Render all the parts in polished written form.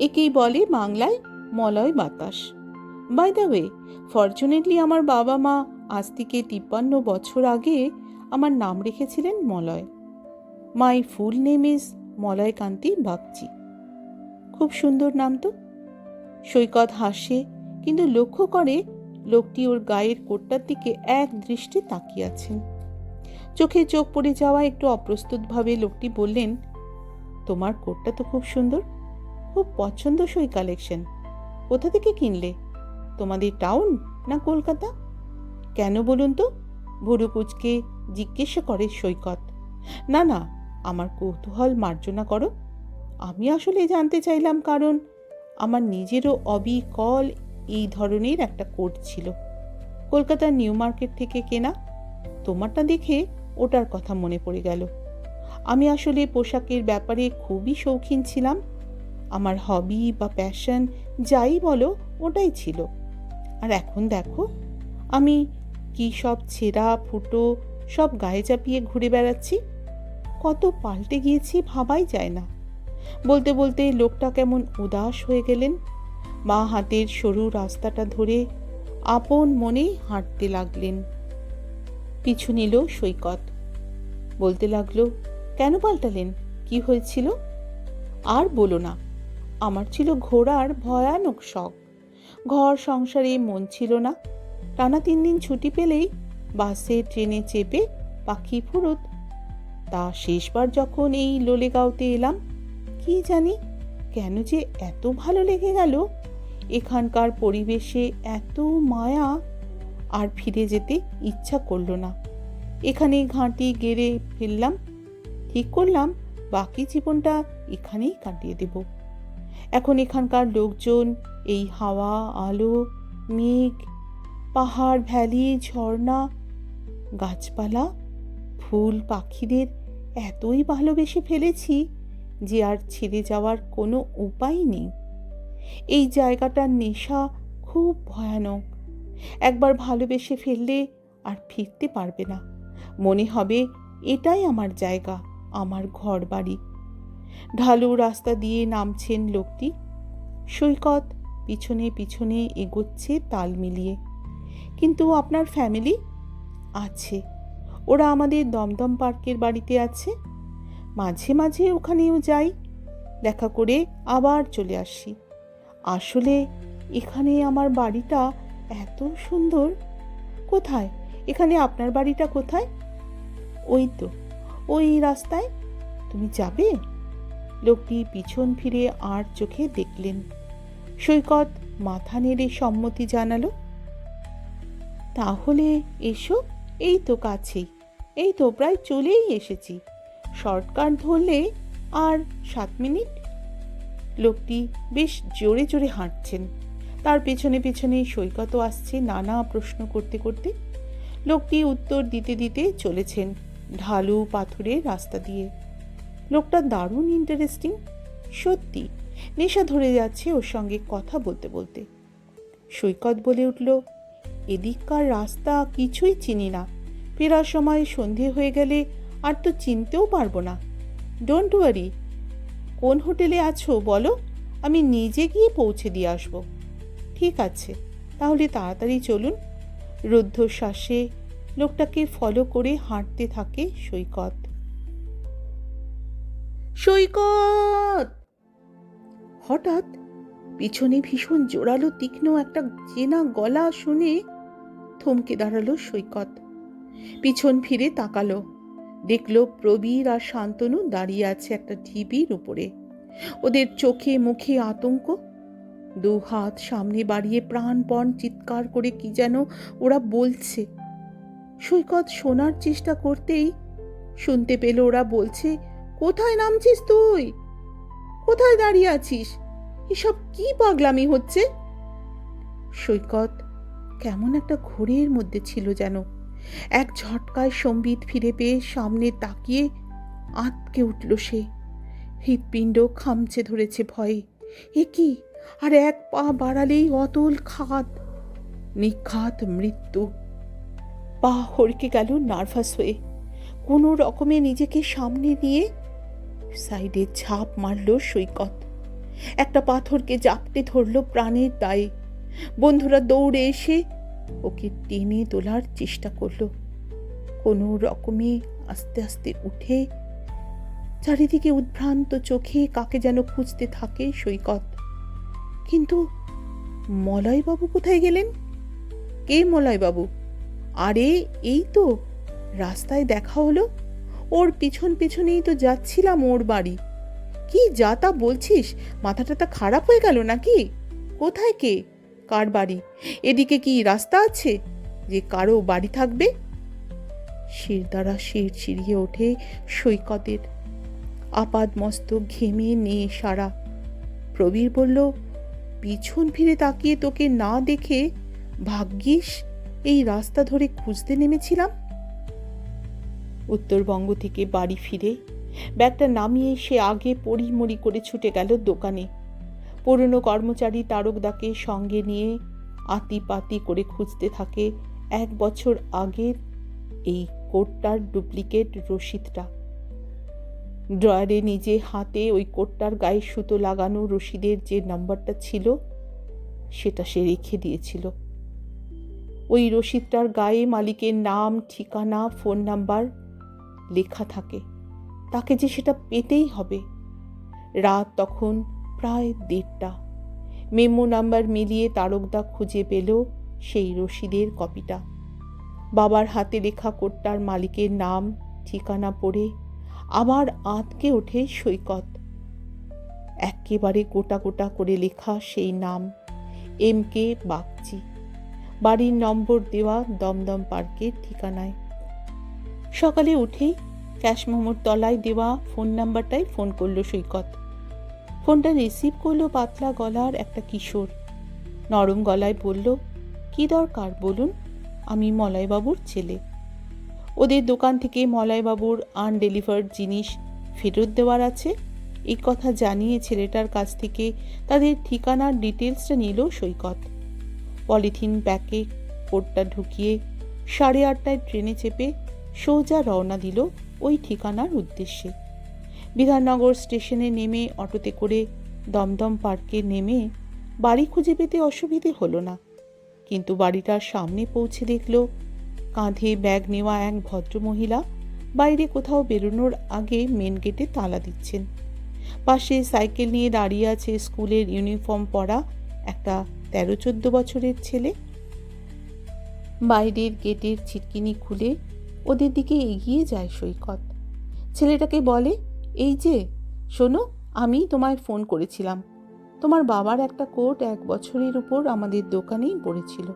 একেই বলে বাংলায় মলয় বাতাস। বাই দ্য ওয়ে, ফরচুনেটলি আমার বাবা মা আজ থেকে 53 বছর আগে আমার নাম রেখেছিলেন Malay. My full name is Malaykanti Bagchi. খুব সুন্দর নাম তো। সৈকত হাসে, কিন্তু লক্ষ্য করে লোকটি ওর গায়ের কোটটার দিকে এক দৃষ্টি তাকিয়ে আছেন। চোখে চোখ পড়ে যাওয়া একটু অপ্রস্তুতভাবে লোকটি বললেন, তোমার কোটটা তো খুব সুন্দর, খুব পছন্দসই কালেকশন। কোথা থেকে কিনলে? তোমাদের টাউন না কলকাতা? কেন বলুন তো? ভুরু কুঁচকে জিজ্ঞেস করে সৈকত। না না, আমার কৌতূহল মার্জনা করো। আমি আসলে জানতে চাইলাম কারণ আমার নিজেরও অবিকল এই ধরনের একটা কোট ছিল, কলকাতার নিউ মার্কেট থেকে কেনা। তোমারটা দেখে ওটার কথা মনে পড়ে গেল। আমি আসলে পোশাকের ব্যাপারে খুবই শৌখিন ছিলাম। আমার হবি বা প্যাশন যাই বলো, ওটাই ছিল। আর এখন দেখো, আমি কি সব ছেঁড়া ফুটো সব গায়ে চাপিয়ে ঘুরে বেড়াচ্ছি। কত পাল্টে গিয়েছি ভাবাই যায় না। বলতে বলতে লোকটা কেমন উদাস হয়ে গেলেন। বাঁ হাতের সরু রাস্তাটা ধরে আপন মনেই হাঁটতে লাগলেন। পিছু নিল সৈকত। বলতে লাগলো, কেন পাল্টালেন? কি হয়েছিল? আর বলো না, আমার ছিল ঘোরার ভয়ানক শখ। ঘর সংসারে মন ছিল না। টানা 3 দিন ছুটি পেলেই বাসে ট্রেনে চেপে পাখি ফুরুত। তা শেষবার যখন এই লোলেগাঁওতে এলাম, কি জানি কেন যে এত ভালো লেগে গেল। এখানকার পরিবেশে এত মায়া, আর ফিরে যেতে ইচ্ছা করলো না। এখানেই ঘাঁটি গেড়ে ফেললাম। ঠিক করলাম বাকি জীবনটা এখানেই কাটিয়ে দেব। এখন এখানকার লোকজন, এই হাওয়া, আলো, মেঘ, পাহাড়, ভ্যালি, ঝর্ণা, গাছপালা, ফুল, পাখিদের এতই ভালোবেসে ফেলেছি যে আর ছেড়ে যাওয়ার কোনো উপায় নেই। এই জায়গাটার নেশা খুব ভয়ানক। একবার ভালোবেসে ফেললে আর ফিরতে পারবে না। মনে হবে এটাই আমার জায়গা, আমার ঘর বাড়ি। ঢালু রাস্তা দিয়ে নামছেন লোকটি। সৈকত পিছনে পিছনে এগোচ্ছে তাল মিলিয়ে। কিন্তু আপনার ফ্যামিলি? আছে, ওরা আমাদের দমদম পার্কের বাড়িতে আছে। মাঝে মাঝে ওখানেও যাই, দেখা করে আবার চলে আসি। আসলে এখানে আমার বাড়িটা এত সুন্দর। কোথায়? এখানে আপনার বাড়িটা কোথায়? ওই তো, ওই রাস্তায়। তুমি যাবে? লোকটি পিছন ফিরে আর চোখে দেখলেন। সৈকত মাথা নেড়ে সম্মতি জানালো। তাহলে এসো, এই তো কাছেই, এই তো প্রায় চলেই এসেছি। শর্টকাট ধরলে আর 7 মিনিট। লোকটি বেশ জোরে জোরে হাঁটছেন। তার পেছনে পেছনে সৈকতও আসছে নানা প্রশ্ন করতে করতে। লোকটি উত্তর দিতে দিতে চলেছেন ঢালু পাথুরের রাস্তা দিয়ে। লোকটা দারুণ ইন্টারেস্টিং, সত্যি নেশা ধরে যাচ্ছে ওর সঙ্গে কথা বলতে বলতে। সৈকত বলে উঠল, এদিককার রাস্তা কিছুই চিনি না। ফেরার সময় সন্ধে হয়ে গেলে আর তো চিনতেও পারবো না। ডোন্ট ওয়ারি, কোন হোটেলে আছো বলো, আমি নিজে গিয়ে পৌঁছে দিয়ে আসবো। ঠিক আছে, তাহলে তাড়াতাড়ি চলুন। রুদ্ধশ্বাসে লোকটাকে ফলো করে হাঁটতে থাকে সৈকত। সৈকত! হঠাৎ পিছনে ভীষণ জোরালো তীক্ষ্ণ একটা চেনা গলা শুনে থমকে দাঁড়ালো সৈকত। পিছন ফিরে তাকালো, দেখলো প্রবীর আর শান্তনু দাঁড়িয়ে আছে একটা ঢিবির উপরে। ওদের চোখে মুখে আতঙ্ক। 2 হাত সামনে বাড়িয়ে প্রাণপণ চিৎকার করে কি যেন ওরা বলছে। সৈকত শোনার চেষ্টা করতেই শুনতে পেল ওরা বলছে, কোথায় নামছিস তুই? কোথায় দাঁড়িয়ে আছিস? এসব কি পাগলামি হচ্ছে? সৈকত কেমন একটা ঘোরের মধ্যে ছিল যেন। এক ঝটকায় সম্বিত ফিরে পেয়ে সামনে তাকিয়ে আঁতকে উঠল সে। হৃৎপিণ্ড খামচে ধরেছে ভয়ে। এ কি? আর 1 পা বাড়ালেই অতল খাদ, নিখাত মৃত্যু। পা হড়কে গেল নার্ভাস হয়ে। কোনো রকমে নিজেকে সামনে নিয়ে সাইডে ঝাঁপ মারল সৈকত। একটা পাথরকে জাপটে ধরল প্রাণের দায়ে। বন্ধুরা দৌড়ে এসে ওকে টেনে তোলার চেষ্টা করলো। কোনো রকমে আস্তে আস্তে উঠে চারিদিকে উদ্ভ্রান্ত চোখে কাকে যেন খুঁজতে থাকে সৈকত। কিন্তু মলয়বাবু কোথায় গেলেন? কে মলয়বাবু? আরে এই তো রাস্তায় দেখা হলো, ওর পিছন পিছনেই তো যাচ্ছিলাম ওর বাড়ি। কি যা তা বলছিস? মাথাটা খারাপ হয়ে গেল নাকি? কোথায় কে? কার বাড়ি? এদিকে কি রাস্তা আছে যে কারো বাড়ি থাকবে? শির দ্বারা শির চিরিয়ে ওঠে সৈকতের। আপাদ মস্তক ঘেমে নিয়ে সারা। প্রবীর বলল, পিছন ফিরে তাকিয়ে তোকে না দেখে ভাগ্যিস এই রাস্তা ধরে খুঁজতে নেমেছিলাম। উত্তরবঙ্গ থেকে বাড়ি ফিরে ব্যাগটা নামিয়ে সে আগে পড়িমড়ি করে ছুটে গেল দোকানে। পুরনো কর্মচারী তারকদাকে সঙ্গে নিয়ে আতি পাতি করে খুঁজতে থাকে 1 বছর আগের এই কোটটার ডুপ্লিকেট রসিদটা। ড্রয়ারে নিজে হাতে ওই কোটটার গায়ে সুতো লাগানো রসিদের যে নাম্বারটা ছিল সেটা সে রেখে দিয়েছিল। ওই রসিদটার গায়ে মালিকের নাম, ঠিকানা, ফোন নাম্বার লেখা থাকে। তাকে যে সেটা পেতেই হবে। রাত তখন প্রায় 1:30। মেমো নাম্বার মিলিয়ে তারকদা খুঁজে পেল সেই রসিদের কপিটা। বাবার হাতে লেখা কোটটার মালিকের নাম, ঠিকানা পড়ে আবার আঁতকে ওঠে সৈকত। একেবারে গোটা গোটা করে লেখা সেই নাম, MK বাগচি। বাড়ির নম্বর দেওয়া দমদম পার্কের ঠিকানায়। সকালে উঠেই ক্যাশমোমোর তলায় দেওয়া ফোন নাম্বারটাই ফোন করলো সৈকত। ফোনটা রিসিভ করলো পাতলা গলার একটা কিশোর। নরম গলায় বলল, কি দরকার বলুন, আমি মলয়বাবুর ছেলে। ওদের দোকান থেকে মলয়বাবুর আনডেলিভার্ড জিনিস ফেরত দেওয়ার আছে, এই কথা জানিয়ে ছেলেটার কাছ থেকে তাদের ঠিকানার ডিটেলসটা নিল সৈকত। পলিথিন ব্যাগে কোটটা ঢুকিয়ে 8:30টায় ট্রেনে চেপে সোজা রওনা দিল ওই ঠিকানার উদ্দেশ্যে। বিধাননগর স্টেশনে নেমে অটোতে করে দমদম পার্কে নেমে বাড়ি খুঁজে পেতে অসুবিধে হলো না। কিন্তু বাড়িটার সামনে পৌঁছে দেখল কাঁধে ব্যাগ নেওয়া এক ভদ্রমহিলা বাইরে কোথাও বেরোনোর আগে মেন গেটে তালা দিচ্ছেন। পাশে সাইকেল নিয়ে দাঁড়িয়ে আছে স্কুলের ইউনিফর্ম পরা একটা 13-14 বছরের ছেলে। বাইরের গেটের ছিটকিনি খুলে ওদের দিকে এগিয়ে যায় সৈকত। ছেলেটাকে বলে, এই যে শোনো, আমি তোমায় ফোন করেছিলাম। তোমার বাবার একটা কোট 1 বছরের উপর আমাদের দোকানেই পড়েছিল,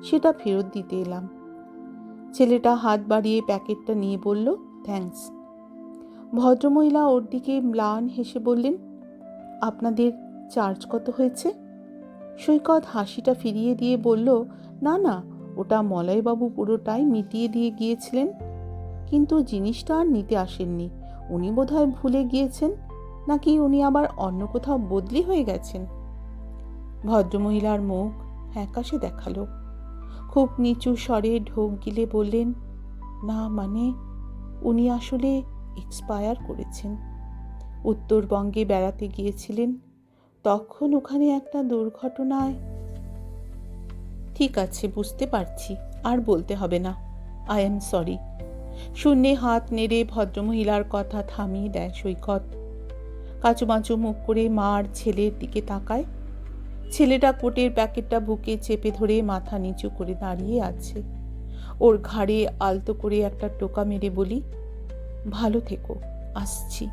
সেটা ফেরত দিতে এলাম। ছেলেটা হাত বাড়িয়ে প্যাকেটটা নিয়ে বলল, থ্যাঙ্কস। ভদ্রমহিলা ওর দিকে ম্লান হেসে বললেন, আপনাদের চার্জ কত হয়েছে? সৈকত হাসিটা ফিরিয়ে দিয়ে বলল, না না, ওটা মলয়বাবু পুরোটাই মিটিয়ে দিয়ে গিয়েছিলেন, কিন্তু জিনিসটা আর নিতে আসেননি। উনি বোধহয় ভুলে গিয়েছেন, নাকি উনি আবার অন্য কোথাও বদলি হয়ে গেছেন। ভদ্রমহিলার মুখ ফ্যাকাশে দেখালো। খুব নিচু স্বরে ঢোক গিলে বললেন, না মানে উনি আসলে এক্সপায়ার করেছেন। উত্তরবঙ্গে বেড়াতে গিয়েছিলেন, তখন ওখানে একটা দুর্ঘটনায়। ঠিক আছে, বুঝতে পারছি, আর বলতে হবে না, আই এম সরি। শূন্যে হাত নেড়ে ভদ্রমহিলার কথা থামিয়ে দেয় সৈকত। কাঁচুমাচু মুখ করে মার ছেলের দিকে তাকায়। ছেলেটা কোটের প্যাকেটটা বুকে চেপে ধরে মাথা নিচু করে দাঁড়িয়ে আছে। ওর ঘাড়ে আলতো করে একটা টোকা মেরে বলি, ভালো থেকো, আসছি।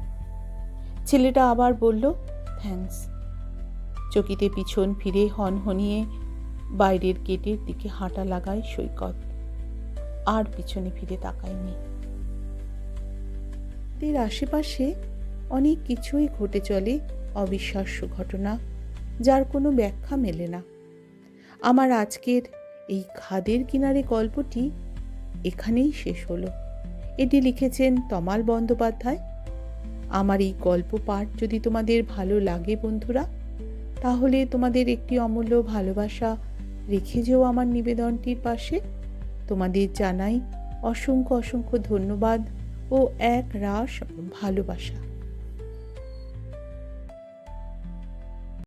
ছেলেটা আবার বলল, থ্যাঙ্কস। চকিতে পিছন ফিরে হনহনিয়ে বাইরের গেটের দিকে হাঁটা লাগায় সৈকত। আর পিছনে ফিরে তাকায়নি। এর আশেপাশে অনেক কিছুই ঘটে চলে, অবিশ্বাস্য ঘটনা, যার কোনো ব্যাখ্যা মেলে না। আমার আজকের এই খাদের কিনারে গল্পটি এখানেই শেষ হলো। এটি লিখেছেন তমাল বন্দ্যোপাধ্যায়। আমার এই গল্প পাঠ যদি তোমাদের ভালো লাগে বন্ধুরা, তাহলে তোমাদের একটি অমূল্য ভালোবাসা রেখে যেও আমার নিবেদনটির পাশে। তোমাদের জানাই অসংখ্য অসংখ্য ধন্যবাদ ও এক রাশ ভালোবাসা।